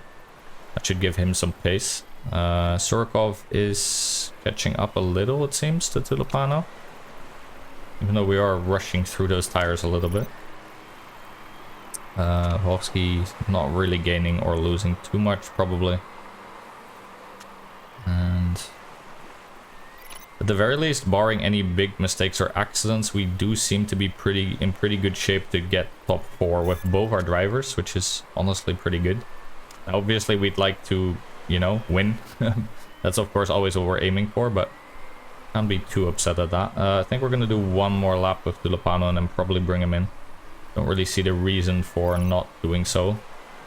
That should give him some pace. Surikov is catching up a little, it seems, to Tulipano. Even though we are rushing through those tires a little bit. Volsky not really gaining or losing too much, probably. And at the very least, barring any big mistakes or accidents, we do seem to be in pretty good shape to get top 4 with both our drivers, which is honestly pretty good. Now, obviously, we'd like to, you know, win. That's of course always what we're aiming for, but can't be too upset at that. I think we're gonna do 1 more lap with Tulipano and then probably bring him in. Don't really see the reason for not doing so.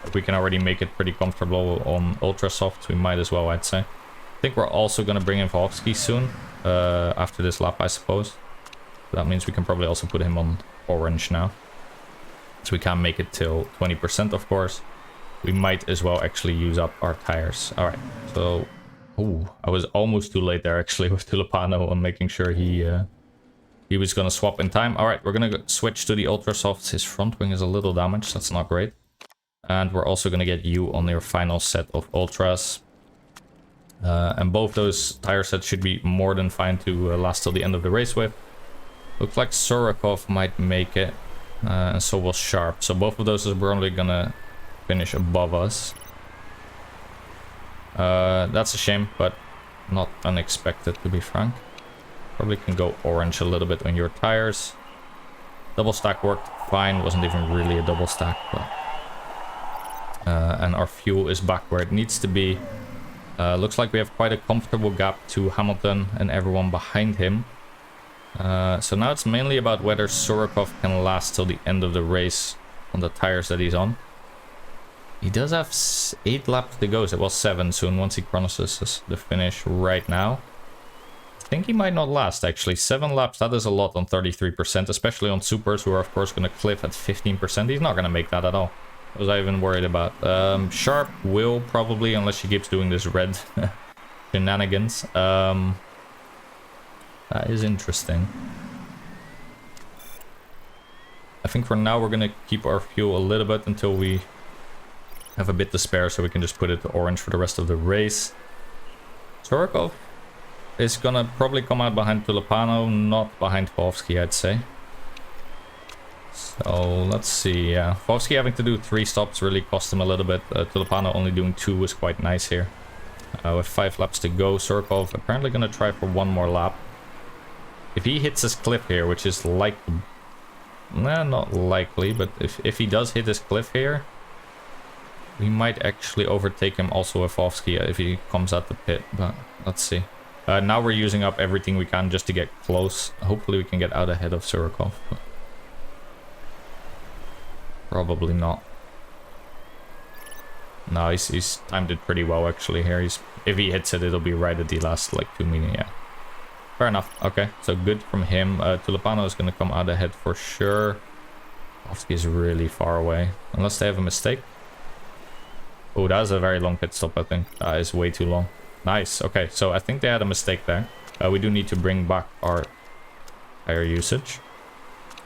If we can already make it pretty comfortable on ultra soft, we might as well, I'd say. I think we're also going to bring in Volsky soon, after this lap, I suppose. That means we can probably also put him on orange now. So we can make it till 20%, of course. We might as well actually use up our tires. Alright, so... Ooh, I was almost too late there, actually, with Tulipano on making sure he was going to swap in time. Alright, we're going to switch to the ultra softs. His front wing is a little damaged. That's not great. And we're also going to get you on your final set of ultras. And both those tire sets should be more than fine to last till the end of the race with. Looks like Surikov might make it. And so will Sharp. So both of those are probably going to finish above us. That's a shame, but not unexpected, to be frank. Probably can go orange a little bit on your tires. Double stack worked fine. Wasn't even really a double stack, but and our fuel is back where it needs to be. Looks like we have quite a comfortable gap to Hamilton and everyone behind him. So now it's mainly about whether Surikov can last till the end of the race on the tires that he's on. He does have 8 laps to go. So it was 7 soon once he crosses the finish right now. I think he might not last actually. 7 laps, that is a lot on 33%, especially on supers who are of course going to cliff at 15%. He's not going to make that at all. What was I even worried about? Sharp will probably, unless she keeps doing this red shenanigans. That is interesting. I think for now we're going to keep our fuel a little bit until we have a bit to spare, so we can just put it to orange for the rest of the race. Sorokov is going to probably come out behind Tulipano, not behind Povsky, I'd say. So let's see, yeah. Povsky having to do 3 stops really cost him a little bit. Tulipano only doing 2 was quite nice here. With 5 laps to go, Sorokov apparently going to try for 1 more lap. If he hits his cliff here, which is like... Nah, not likely, but if he does hit his cliff here, we might actually overtake him also with Povsky if he comes at the pit, but let's see. Now we're using up everything we can just to get close. Hopefully we can get out ahead of Surikov. Probably not. No, he's timed it pretty well actually here. If he hits it, it'll be right at the last like 2 minutes, yeah. Fair enough. Okay, so good from him. Tulipano is going to come out ahead for sure. Povsky is really far away. Unless they have a mistake. Oh, that is a very long pit stop, I think. That is way too long. Nice. Okay, so I think they had a mistake there. We do need to bring back our tire usage.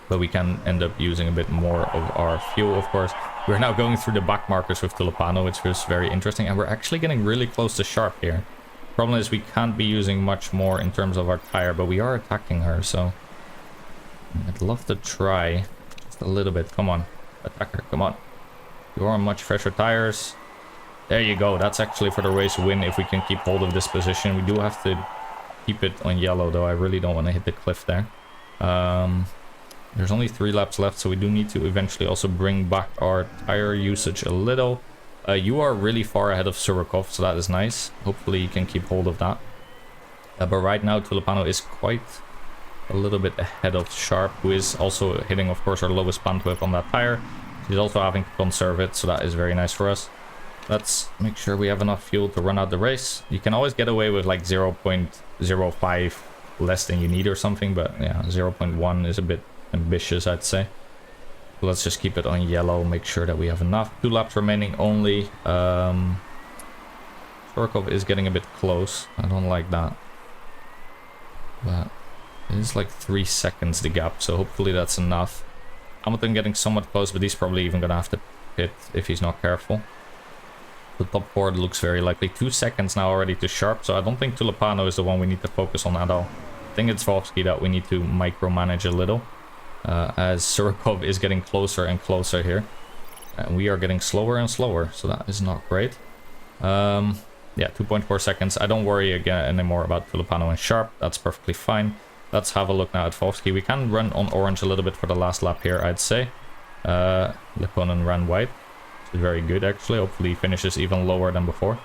But we can end up using a bit more of our fuel, of course. We're now going through the back markers with Tulipano, which was very interesting. And we're actually getting really close to Sharp here. Problem is we can't be using much more in terms of our tire, but we are attacking her, so I'd love to try just a little bit. Come on, attack her, come on. You're on much fresher tires. There you go. That's actually for the race win if we can keep hold of this position. We do have to keep it on yellow though. I really don't want to hit the cliff there. There's only 3 laps left, so we do need to eventually also bring back our tire usage a little. You are really far ahead of Surikov, so that is nice. Hopefully you can keep hold of that. But right now Tulipano is quite a little bit ahead of Sharp, who is also hitting, of course, our lowest bandwidth on that tire. She's also having to conserve it, so that is very nice for us. Let's make sure we have enough fuel to run out the race. You can always get away with like 0.05 less than you need or something, but yeah, 0.1 is a bit ambitious, I'd say. Let's just keep it on yellow, make sure that we have enough. 2 laps remaining only. Sorokov is getting a bit close. I don't like that. But it is like 3 seconds the gap, so hopefully that's enough. Hamilton getting somewhat close, but he's probably even going to have to pit if he's not careful. The top 4 looks very likely. 2 seconds now already to Sharp, so I don't think Tulipano is the one we need to focus on at all. I think it's Volsky that we need to micromanage a little. As Surikov is getting closer and closer here. And we are getting slower and slower, so that is not great. Yeah, 2.4 seconds. I don't worry again anymore about Tulipano and Sharp. That's perfectly fine. Let's have a look now at Volsky. We can run on orange a little bit for the last lap here, I'd say. Lekonen ran white. Which is very good, actually. Hopefully he finishes even lower than before.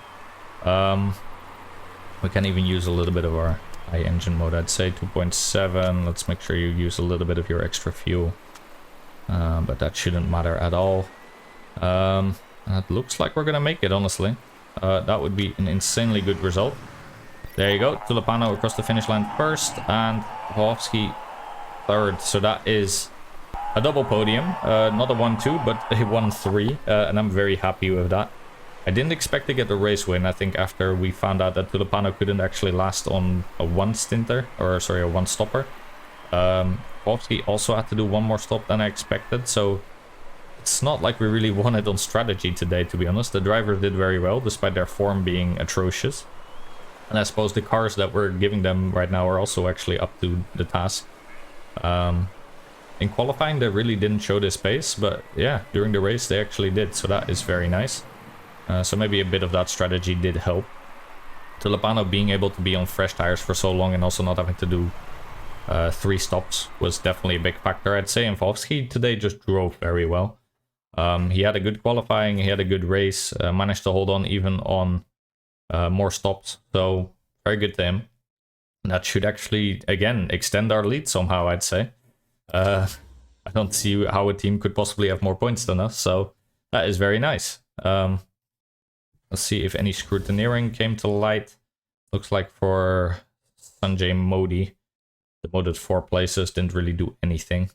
We can even use a little bit of our high engine mode, I'd say 2.7. Let's make sure you use a little bit of your extra fuel. But that shouldn't matter at all. It looks like we're gonna make it, honestly. That would be an insanely good result. There you go. Tulipano across the finish line first and Povsky third. So that is a double podium. Not a 1-2, but a 1-3. And I'm very happy with that. I didn't expect to get the race win, I think, after we found out that Tulipano couldn't actually last on a 1-stinter, or sorry, a 1-stopper. Povsky also had to do 1 more stop than I expected, so it's not like we really won it on strategy today, to be honest. The drivers did very well, despite their form being atrocious. And I suppose the cars that we're giving them right now are also actually up to the task. In qualifying, they really didn't show this pace, but yeah, during the race they actually did, so that is very nice. So maybe a bit of that strategy did help. Tulipano being able to be on fresh tires for so long and also not having to do 3 stops was definitely a big factor, I'd say. And Volsky today just drove very well. He had a good qualifying, he had a good race, managed to hold on even on more stops. So very good to him. That should actually, again, extend our lead somehow, I'd say. I don't see how a team could possibly have more points than us, so that is very nice. Let's see if any scrutineering came to light. Looks like for Sanjay Modi, the modded 4 places didn't really do anything.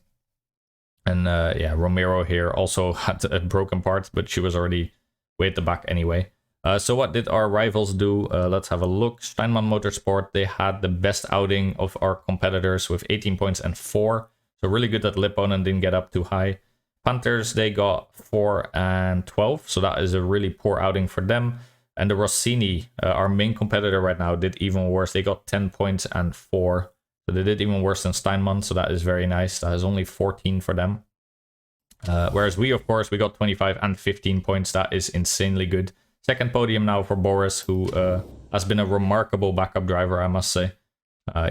And yeah, Romero here also had a broken part, but she was already way at the back anyway. So what did our rivals do? Let's have a look. Steinman Motorsport, they had the best outing of our competitors with 18 points and 4. So really good that Lipponen didn't get up too high. Panthers, they got 4 and 12. So that is a really poor outing for them. And the Rossini, our main competitor right now, did even worse. They got 10 points and 4. So they did even worse than Steinman. So that is very nice. That is only 14 for them. Whereas we, of course, we got 25 and 15 points. That is insanely good. Second podium now for Boris, who has been a remarkable backup driver, I must say.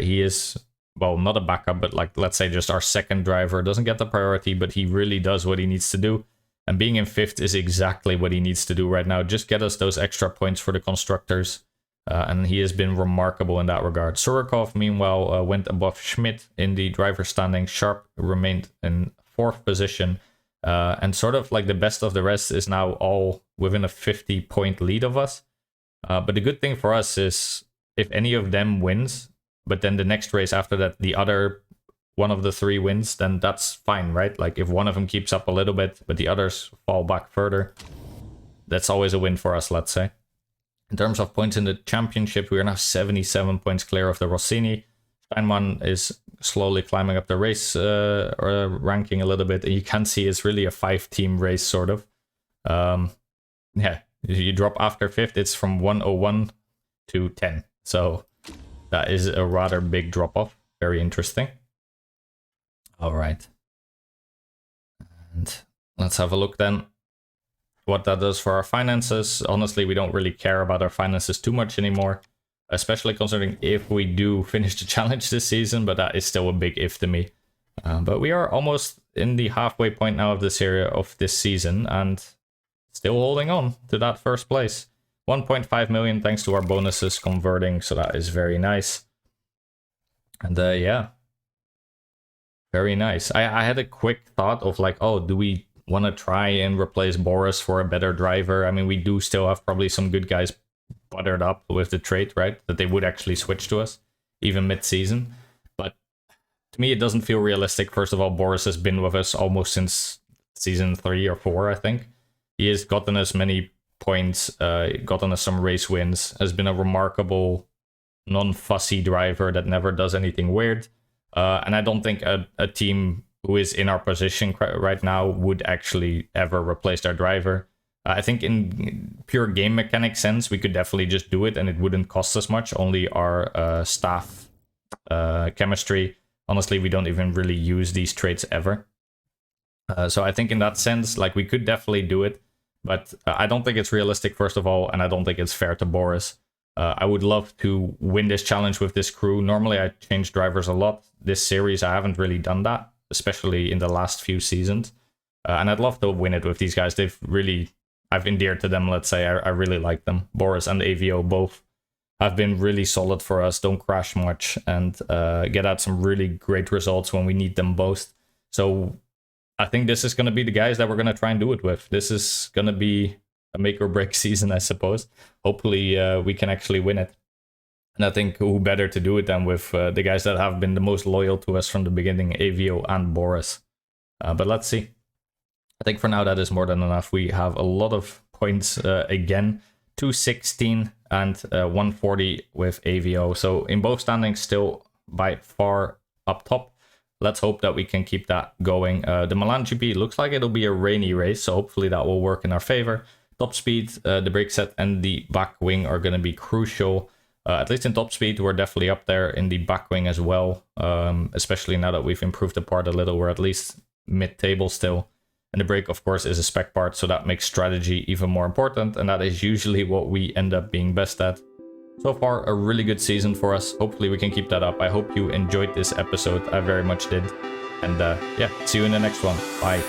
He is, well, not a backup, but like, let's say just our second driver. Doesn't get the priority, but he really does what he needs to do. And being in 5th is exactly what he needs to do right now. Just get us those extra points for the constructors. And he has been remarkable in that regard. Surikov, meanwhile, went above Schmidt in the driver standing. Sharp remained in 4th position. And sort of like the best of the rest is now all within a 50-point lead of us. But the good thing for us is if any of them wins, but then the next race after that, the other one of the 3 wins, then that's fine, right? Like if one of them keeps up a little bit, but the others fall back further, that's always a win for us, let's say. In terms of points in the championship, we are now 77 points clear of the Rossini. Steinman is slowly climbing up the race ranking a little bit, and you can see it's really a 5-team race, sort of. Yeah, you drop after 5th, it's from 101 to 10. So that is a rather big drop-off. Very interesting. All right. And let's have a look then what that does for our finances. Honestly, we don't really care about our finances too much anymore, especially considering if we do finish the challenge this season, but that is still a big if to me. But we are almost in the halfway point now of this area of this season and still holding on to that first place. 1.5 million thanks to our bonuses converting, so that is very nice. And yeah, very nice. I had a quick thought of like, oh, do we want to try and replace Boris for a better driver? I mean, we do still have probably some good guys buttered up with the trait, right? That they would actually switch to us, even mid-season. But to me, it doesn't feel realistic. First of all, Boris has been with us almost since season 3 or 4, I think. He has gotten us many points, gotten us some race wins, has been a remarkable, non-fussy driver that never does anything weird. And I don't think a team who is in our position right now would actually ever replace their driver. I think in pure game mechanic sense, we could definitely just do it and it wouldn't cost us much. Only our staff chemistry. Honestly, we don't even really use these traits ever. So I think in that sense, like we could definitely do it. But I don't think it's realistic, first of all, and I don't think it's fair to Boris. I would love to win this challenge with this crew. Normally, I change drivers a lot. This series, I haven't really done that, especially in the last few seasons. And I'd love to win it with these guys. I've endeared to them, let's say. I really like them. Boris and AVO both have been really solid for us, don't crash much, and get out some really great results when we need them both. So I think this is going to be the guys that we're going to try and do it with. This is going to be a make or break season, I suppose. Hopefully we can actually win it. And I think who better to do it than with the guys that have been the most loyal to us from the beginning, AVO and Boris. But let's see. I think for now that is more than enough. We have a lot of points again. 216 and 140 with AVO. So in both standings, still by far up top. Let's hope that we can keep that going. The Milan GP looks like it'll be a rainy race, so hopefully that will work in our favor. Top speed, the brake set and the back wing are going to be crucial. At least in top speed, we're definitely up there in the back wing as well. Especially now that we've improved the part a little, we're at least mid-table still. And the brake, of course, is a spec part, so that makes strategy even more important. And that is usually what we end up being best at. So far, a really good season for us. Hopefully we can keep that up. I hope you enjoyed this episode. I very much did. And yeah, see you in the next one. Bye.